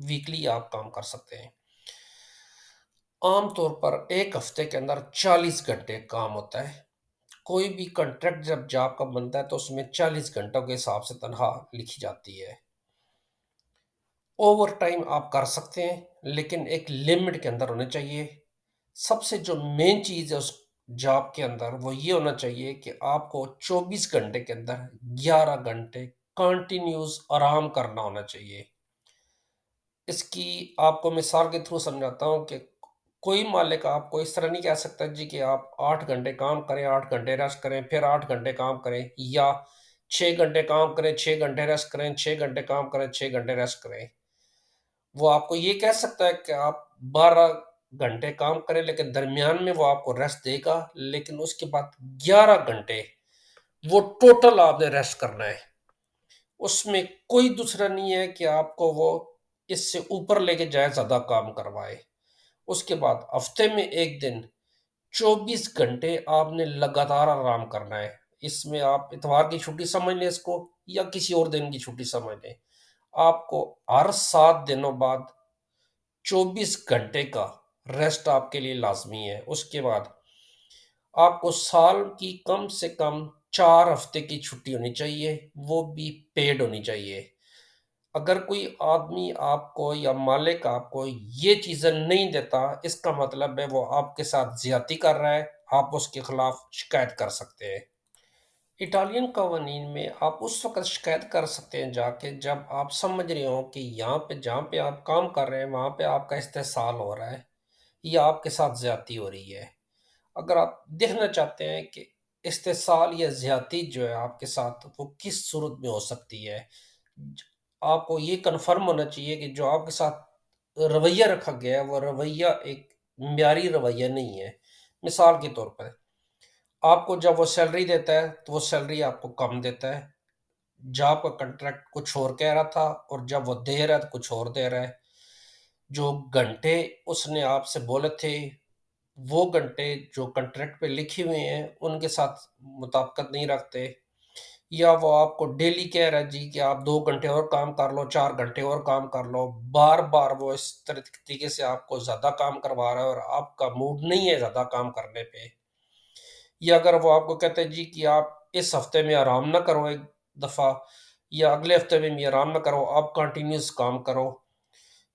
Weekly آپ کام کر سکتے ہیں۔ عام طور پر ایک ہفتے کے اندر 40 گھنٹے کام ہوتا ہے۔ کوئی بھی کنٹریکٹ جب جاب کا بنتا ہے تو اس میں 40 گھنٹوں کے حساب سے تنخواہ لکھی جاتی ہے۔ اوور ٹائم آپ کر سکتے ہیں لیکن ایک لمٹ کے اندر ہونے چاہیے۔ سب سے جو مین چیز ہے اس جاب کے اندر وہ یہ ہونا چاہیے کہ آپ کو 24 گھنٹے کے اندر 11 گھنٹے کنٹینیوس آرام کرنا ہونا چاہیے۔ اس کی آپ کو مثال کے تھرو سمجھاتا ہوں کہ کوئی مالک آپ کو اس طرح نہیں کہہ سکتا جی کہ آپ 8 گھنٹے کام کریں، 8 گھنٹے ریسٹ کریں، پھر 8 گھنٹے کام کریں، یا 6 گھنٹے کام کریں، 6 گھنٹے ریسٹ کریں، 6 گھنٹے کام کریں، 6 گھنٹے ریسٹ کریں۔ وہ آپ کو یہ کہہ سکتا ہے کہ آپ 12 گھنٹے کام کریں لیکن درمیان میں وہ آپ کو ریسٹ دے گا، لیکن اس کے بعد 11 گھنٹے وہ ٹوٹل آپ نے ریسٹ کرنا ہے۔ اس میں کوئی دوسرا نہیں ہے کہ آپ کو وہ اس سے اوپر لے کے جائے، زیادہ کام کروائے۔ اس کے بعد ہفتے میں ایک دن 24 گھنٹے آپ نے لگاتار آرام کرنا ہے۔ اس میں آپ اتوار کی چھٹی سمجھ لیں اس کو، یا کسی اور دن کی چھٹی سمجھ لیں۔ آپ کو ہر 7 دنوں بعد 24 گھنٹے کا ریسٹ آپ کے لیے لازمی ہے۔ اس کے بعد آپ کو سال کی کم سے کم 4 ہفتے کی چھٹی ہونی چاہیے، وہ بھی پیڈ ہونی چاہیے۔ اگر کوئی آدمی آپ کو یا مالک آپ کو یہ چیزیں نہیں دیتا، اس کا مطلب ہے وہ آپ کے ساتھ زیادتی کر رہا ہے، آپ اس کے خلاف شکایت کر سکتے ہیں۔ اٹالین قوانین میں آپ اس وقت شکایت کر سکتے ہیں جا کے جب آپ سمجھ رہے ہوں کہ یہاں پہ جہاں پہ آپ کام کر رہے ہیں وہاں پہ آپ کا استحصال ہو رہا ہے یا آپ کے ساتھ زیادتی ہو رہی ہے۔ اگر آپ دیکھنا چاہتے ہیں کہ استحصال یا زیادتی جو ہے آپ کے ساتھ وہ کس صورت میں ہو سکتی ہے، آپ کو یہ کنفرم ہونا چاہیے کہ جو آپ کے ساتھ رویہ رکھا گیا ہے وہ رویہ ایک معیاری رویہ نہیں ہے۔ مثال کے طور پر آپ کو جب وہ سیلری دیتا ہے تو وہ سیلری آپ کو کم دیتا ہے، جاب کا کنٹریکٹ کچھ اور کہہ رہا تھا اور جب وہ دے رہا ہے تو کچھ اور دے رہا ہے۔ جو گھنٹے اس نے آپ سے بولے تھے وہ گھنٹے جو کنٹریکٹ پہ لکھے ہوئے ہیں ان کے ساتھ مطابقت نہیں رکھتے، یا وہ آپ کو ڈیلی کہہ رہا ہے جی کہ آپ 2 گھنٹے اور کام کر لو، 4 گھنٹے اور کام کر لو، بار بار وہ اس طریقے سے آپ کو زیادہ کام کروا رہا ہے اور آپ کا موڈ نہیں ہے زیادہ کام کرنے پہ۔ یا اگر وہ آپ کو کہتے ہیں جی کہ آپ اس ہفتے میں آرام نہ کرو ایک دفعہ، یا اگلے ہفتے میں بھی آرام نہ کرو، آپ کنٹینیوس کام کرو،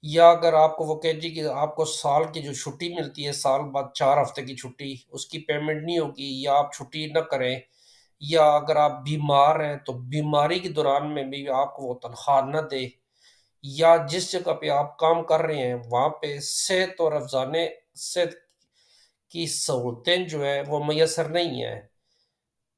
یا اگر آپ کو وہ کہے جی کہ آپ کو سال کی جو چھٹی ملتی ہے سال بعد 4 ہفتے کی چھٹی، اس کی پیمنٹ نہیں ہوگی یا آپ چھٹی نہ کریں، یا اگر آپ بیمار ہیں تو بیماری کے دوران میں بھی آپ کو وہ تنخواہ نہ دے، یا جس جگہ پہ آپ کام کر رہے ہیں وہاں پہ صحت اور افزانے صحت کی سہولتیں جو ہے وہ میسر نہیں ہیں۔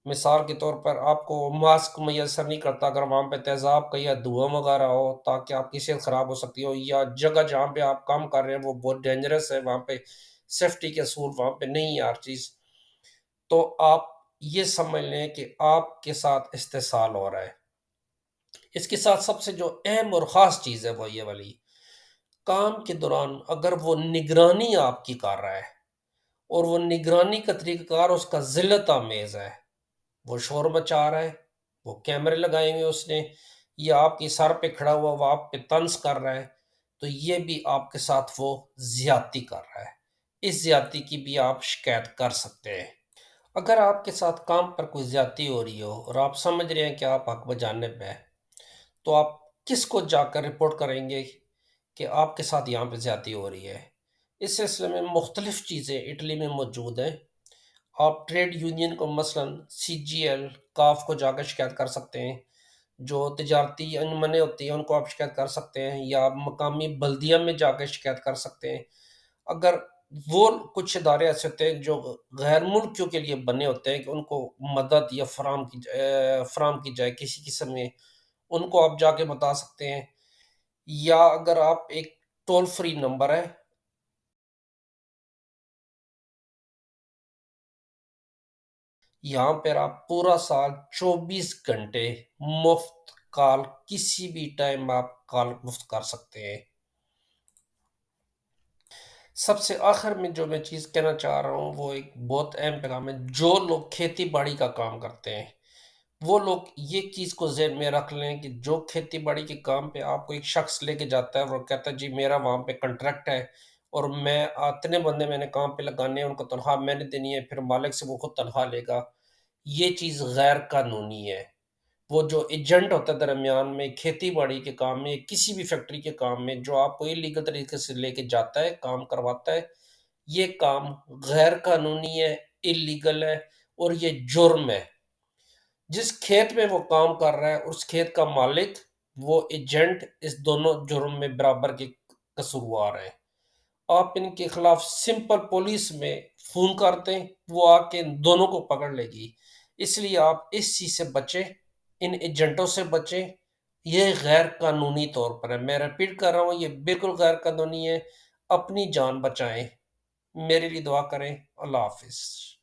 مثال کے طور پر آپ کو ماسک میسر نہیں کرتا اگر وہاں پہ تیزاب کا یا دھواں وغیرہ ہو، تاکہ آپ کی صحت خراب ہو سکتی ہو، یا جگہ جہاں پہ آپ کام کر رہے ہیں وہ بہت ڈینجرس ہے، وہاں پہ سیفٹی کے اصول وہاں پہ نہیں ہے ہر چیز، تو آپ یہ سمجھ لیں کہ آپ کے ساتھ استحصال ہو رہا ہے۔ اس کے ساتھ سب سے جو اہم اور خاص چیز ہے وہ یہ والی، کام کے دوران اگر وہ نگرانی آپ کی کر رہا ہے اور وہ نگرانی کا طریقہ کار اس کا ذلت آمیز ہے، وہ شور مچا رہا ہے، وہ کیمرے لگائے ہوئے اس نے، یا آپ کی سر پہ کھڑا ہوا وہ آپ پہ طنز کر رہا ہے، تو یہ بھی آپ کے ساتھ وہ زیادتی کر رہا ہے۔ اس زیادتی کی بھی آپ شکایت کر سکتے ہیں۔ اگر آپ کے ساتھ کام پر کوئی زیادتی ہو رہی ہو اور آپ سمجھ رہے ہیں کہ آپ حق بجانب ہیں، تو آپ کس کو جا کر رپورٹ کریں گے کہ آپ کے ساتھ یہاں پہ زیادتی ہو رہی ہے؟ اس سلسلے میں مختلف چیزیں اٹلی میں موجود ہیں۔ آپ ٹریڈ یونین کو مثلا سی جی ایل کاف کو جا کر شکایت کر سکتے ہیں، جو تجارتی انجمنیں ہوتی ہیں ان کو آپ شکایت کر سکتے ہیں، یا آپ مقامی بلدیہ میں جا کے شکایت کر سکتے ہیں۔ اگر وہ کچھ ادارے ایسے ہوتے ہیں جو غیر ملکیوں کے لیے بنے ہوتے ہیں کہ ان کو مدد یا فراہم کی جائے کسی قسم میں، ان کو آپ جا کے بتا سکتے ہیں۔ یا اگر آپ ایک ٹول فری نمبر ہے، یہاں پر آپ پورا سال 24 گھنٹے مفت کال کسی بھی ٹائم آپ کال مفت کر سکتے ہیں۔ سب سے آخر میں جو میں چیز کہنا چاہ رہا ہوں وہ ایک بہت اہم پیغام ہے۔ جو لوگ کھیتی باڑی کا کام کرتے ہیں وہ لوگ یہ چیز کو ذہن میں رکھ لیں کہ جو کھیتی باڑی کے کام پہ آپ کو ایک شخص لے کے جاتا ہے اور وہ کہتا ہے جی میرا وہاں پہ کنٹریکٹ ہے اور میں اتنے بندے میں نے کام پہ لگانے ہیں، ان کو تنخواہ میں نے دینی ہے، پھر مالک سے وہ خود تنخواہ لے گا، یہ چیز غیر قانونی ہے۔ وہ جو ایجنٹ ہوتا ہے درمیان میں کھیتی باڑی کے کام میں کسی بھی فیکٹری کے کام میں جو آپ کو انلیگل طریقے سے لے کے جاتا ہے کام کرواتا ہے، یہ کام غیر قانونی ہے، انلیگل ہے اور یہ جرم ہے۔ جس کھیت میں وہ کام کر رہا ہے اس کھیت کا مالک، وہ ایجنٹ، اس دونوں جرم میں برابر کے قصوروار ہیں۔ آپ ان کے خلاف سمپل پولیس میں فون کر دیں، وہ آ کے ان دونوں کو پکڑ لے گی۔ اس لیے آپ اس چیز سے بچیں، ان ایجنٹوں سے بچیں، یہ غیر قانونی طور پر ہے۔ میں ریپیٹ کر رہا ہوں، یہ بالکل غیر قانونی ہے۔ اپنی جان بچائیں، میرے لیے دعا کریں۔ اللہ حافظ۔